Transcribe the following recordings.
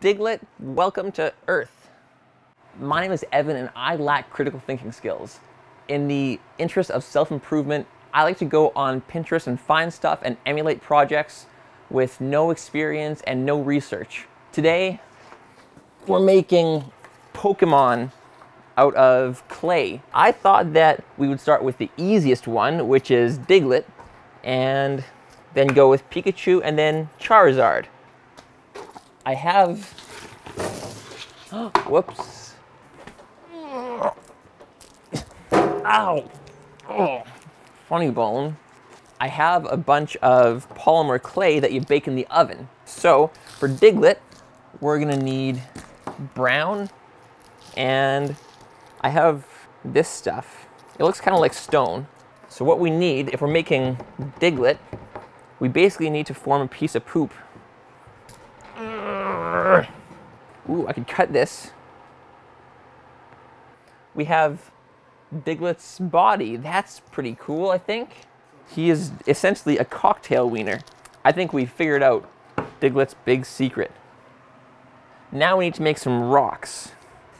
Diglett, welcome to Earth. My name is Evan and I lack critical thinking skills. In the interest of self-improvement, I like to go on Pinterest and find stuff and emulate projects with no experience and no research. Today, we're making Pokemon out of clay. I thought that we would start with the easiest one, which is Diglett, and then go with Pikachu and then Charizard. I have, whoops. Ow, oh, funny bone. I have a bunch of polymer clay that you bake in the oven. So for Diglett, we're gonna need brown, and I have this stuff. It looks kind of like stone. So what we need, if we're making Diglett, we basically need to form a piece of poop. Ooh, I could cut this. We have Diglett's body. That's pretty cool, I think. He is essentially a cocktail wiener. I think we figured out Diglett's big secret. Now we need to make some rocks.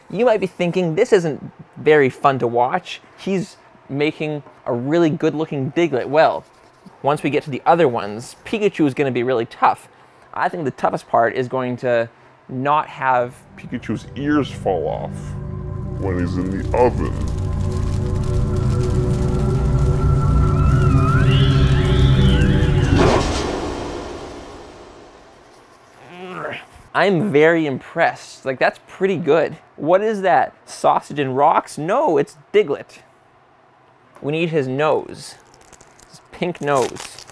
You might be thinking, this isn't very fun to watch. He's making a really good-looking Diglett. Well, once we get to the other ones, Pikachu is going to be really tough. I think the toughest part is going to not have Pikachu's ears fall off when he's in the oven. I'm very impressed. Like, that's pretty good. What is that? Sausage and rocks? No, it's Diglett. We need his nose. His pink nose.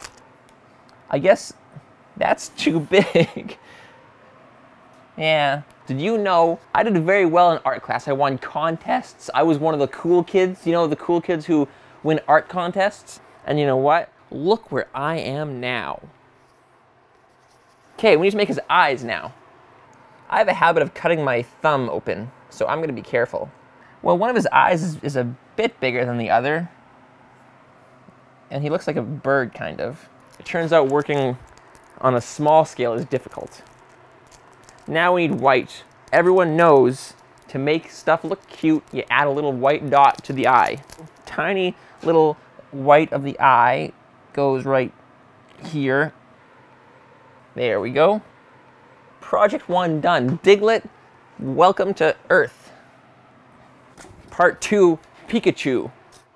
I guess that's too big. Yeah. Did you know I did very well in art class? I won contests. I was one of the cool kids. You know, the cool kids who win art contests? And you know what? Look where I am now. Okay, we need to make his eyes now. I have a habit of cutting my thumb open, so I'm gonna be careful. Well, one of his eyes is a bit bigger than the other. And he looks like a bird, kind of. It turns out working on a small scale is difficult. Now we need white. Everyone knows to make stuff look cute, you add a little white dot to the eye. Tiny little white of the eye goes right here. There we go. Project 1 done. Diglett, welcome to Earth. Part 2, Pikachu.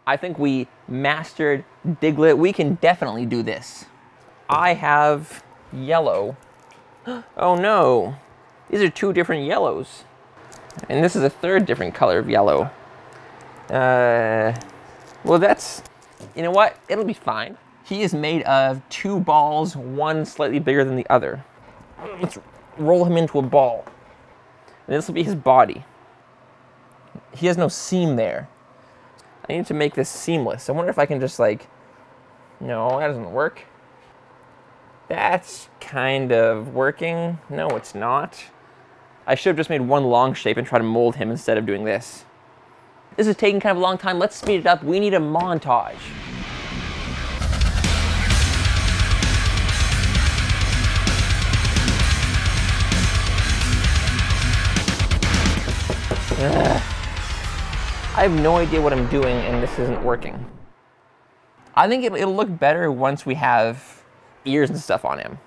I think we mastered Diglett. We can definitely do this. I have yellow. Oh no, these are two different yellows. And this is a third different color of yellow. Well, that's, you know what? It'll be fine. He is made of two balls, one slightly bigger than the other. Let's roll him into a ball. And this will be his body. He has no seam there. I need to make this seamless. I wonder if I can just like, no, that doesn't work. That's kind of working. No, it's not. I should have just made one long shape and tried to mold him instead of doing this. This is taking kind of a long time. Let's speed it up. We need a montage. I have no idea what I'm doing and this isn't working. I think it'll look better once we have ears and stuff on him.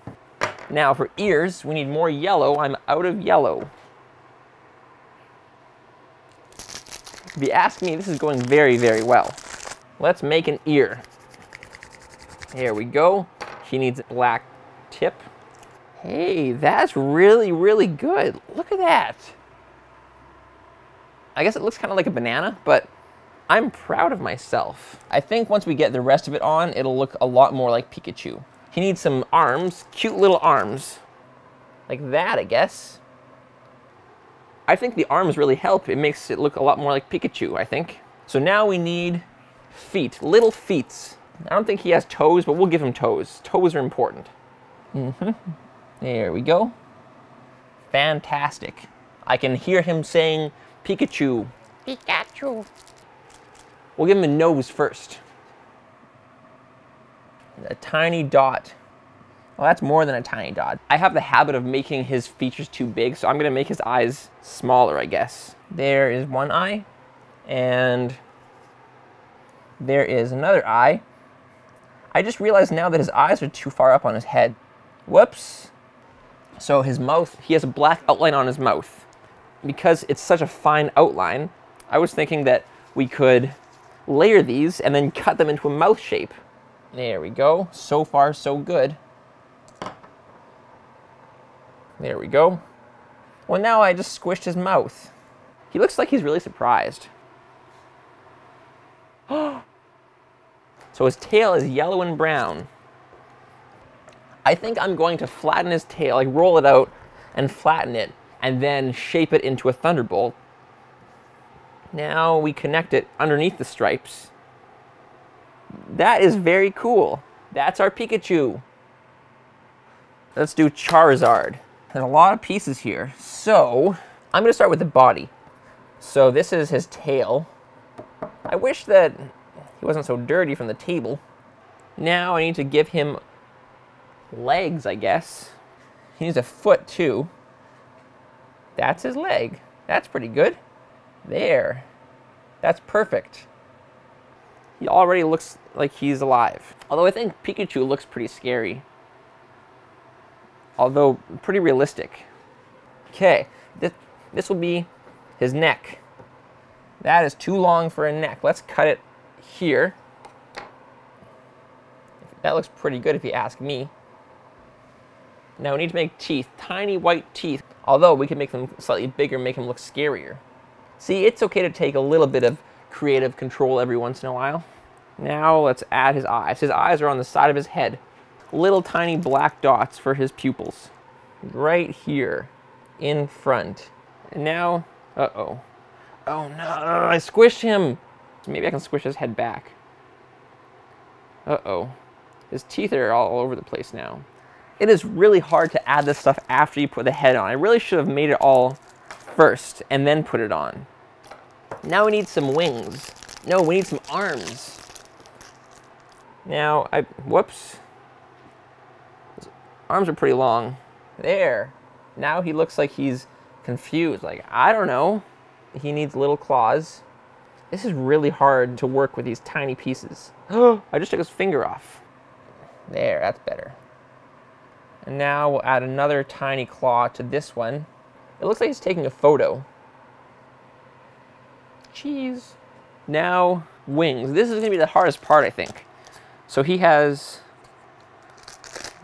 Now for ears, we need more yellow. I'm out of yellow. If you ask me, this is going very, very well. Let's make an ear. Here we go. He needs a black tip. Hey, that's really, really good. Look at that. I guess it looks kind of like a banana, but I'm proud of myself. I think once we get the rest of it on, it'll look a lot more like Pikachu. He needs some arms, cute little arms. Like that, I guess. I think the arms really help. It makes it look a lot more like Pikachu, I think. So now we need feet, little feet. I don't think he has toes, but we'll give him toes. Toes are important. There we go. Fantastic. I can hear him saying, Pikachu. Pikachu. We'll give him a nose first. A tiny dot Well, that's more than a tiny dot. I have the habit of making his features too big, so I'm gonna make his eyes smaller, I guess. There is one eye, and there is another eye. I just realized now that his eyes are too far up on his head. Whoops. So his mouth, he has a black outline on his mouth. Because it's such a fine outline, I was thinking that we could layer these and then cut them into a mouth shape. There we go. So far, so good. There we go. Well, now I just squished his mouth. He looks like he's really surprised. So his tail is yellow and brown. I think I'm going to flatten his tail, like roll it out and flatten it, and then shape it into a thunderbolt. Now we connect it underneath the stripes. That is very cool. That's our Pikachu. Let's do Charizard. There's a lot of pieces here. So I'm going to start with the body. So this is his tail. I wish that he wasn't so dirty from the table. Now I need to give him legs, I guess. He needs a foot too. That's his leg. That's pretty good. There. That's perfect. He already looks like he's alive. Although I think Pikachu looks pretty scary. Although pretty realistic. Okay, this will be his neck. That is too long for a neck. Let's cut it here. That looks pretty good if you ask me. Now we need to make teeth, tiny white teeth. Although we can make them slightly bigger, make them look scarier. See, it's okay to take a little bit of creative control every once in a while. Now let's add his eyes. His eyes are on the side of his head. Little tiny black dots for his pupils. Right here, in front. And now, uh-oh. Oh no, I squished him. So maybe I can squish his head back. Uh-oh. His teeth are all over the place now. It is really hard to add this stuff after you put the head on. I really should have made it all first and then put it on. Now we need some wings. No, we need some arms. Now, whoops. His arms are pretty long. There. Now he looks like he's confused. Like, I don't know. He needs little claws. This is really hard to work with these tiny pieces. I just took his finger off. There, that's better. And now we'll add another tiny claw to this one. It looks like he's taking a photo. Cheese. Now, wings. This is going to be the hardest part, I think. So he has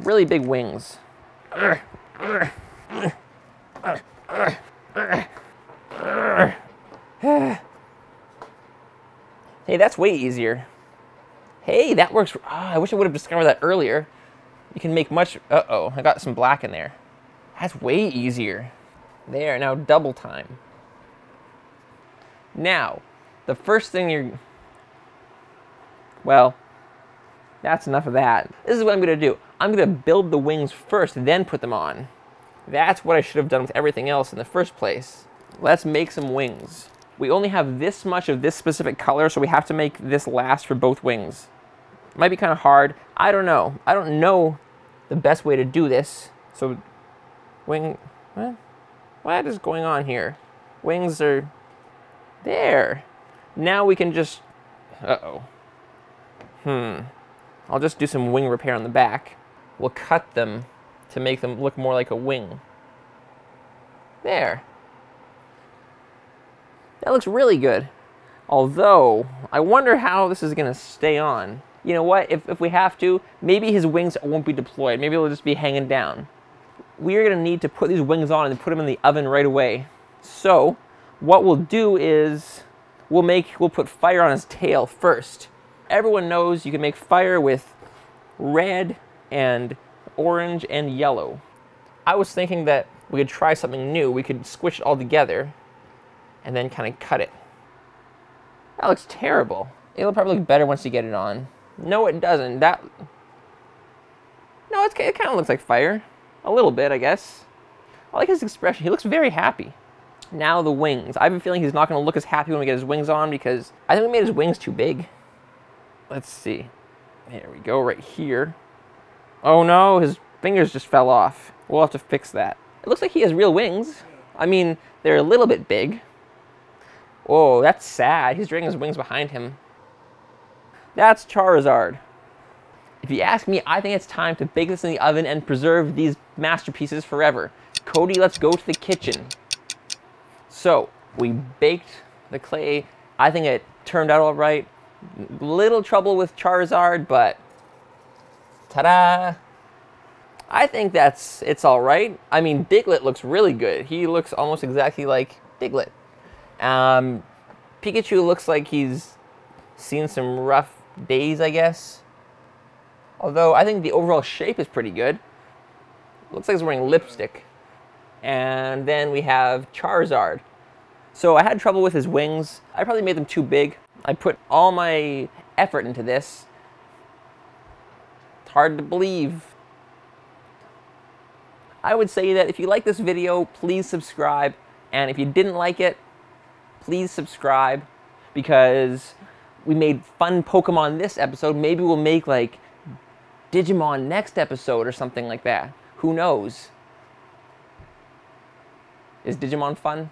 really big wings. Hey, that's way easier. Hey, that works. Oh, I wish I would have discovered that earlier. You can make much... Uh-oh, I got some black in there. That's way easier. There, now double time. Now, the first thing you're... Well, that's enough of that. This is what I'm going to do. I'm going to build the wings first, then put them on. That's what I should have done with everything else in the first place. Let's make some wings. We only have this much of this specific color, so we have to make this last for both wings. Might be kind of hard. I don't know. I don't know the best way to do this. So, what is going on here? Wings are there. Now we can just, uh-oh. I'll just do some wing repair on the back. We'll cut them to make them look more like a wing. There. That looks really good. Although, I wonder how this is going to stay on. You know what, if we have to, maybe his wings won't be deployed. Maybe they'll just be hanging down. We are going to need to put these wings on and put them in the oven right away. So, what we'll do is, we'll put fire on his tail first. Everyone knows you can make fire with red and orange and yellow. I was thinking that we could try something new. We could squish it all together and then kind of cut it. That looks terrible. It'll probably look better once you get it on. No, it doesn't. No, it kind of looks like fire. A little bit, I guess. I like his expression. He looks very happy. Now the wings. I have a feeling he's not going to look as happy when we get his wings on because I think we made his wings too big. Let's see. There we go, right here. Oh no, his fingers just fell off. We'll have to fix that. It looks like he has real wings. I mean, they're a little bit big. Whoa, that's sad. He's dragging his wings behind him. That's Charizard. If you ask me, I think it's time to bake this in the oven and preserve these masterpieces forever. Cody, let's go to the kitchen. So, we baked the clay. I think it turned out all right. Little trouble with Charizard, but ta-da! I think it's all right. I mean, Diglett looks really good. He looks almost exactly like Diglett. Pikachu looks like he's seen some rough days, I guess. Although I think the overall shape is pretty good. Looks like he's wearing lipstick. And then we have Charizard. So I had trouble with his wings. I probably made them too big. I put all my effort into this. It's hard to believe. I would say that if you like this video, please subscribe. And if you didn't like it, please subscribe, because we made fun Pokemon this episode. Maybe we'll make like Digimon next episode or something like that. Who knows? Is Digimon fun?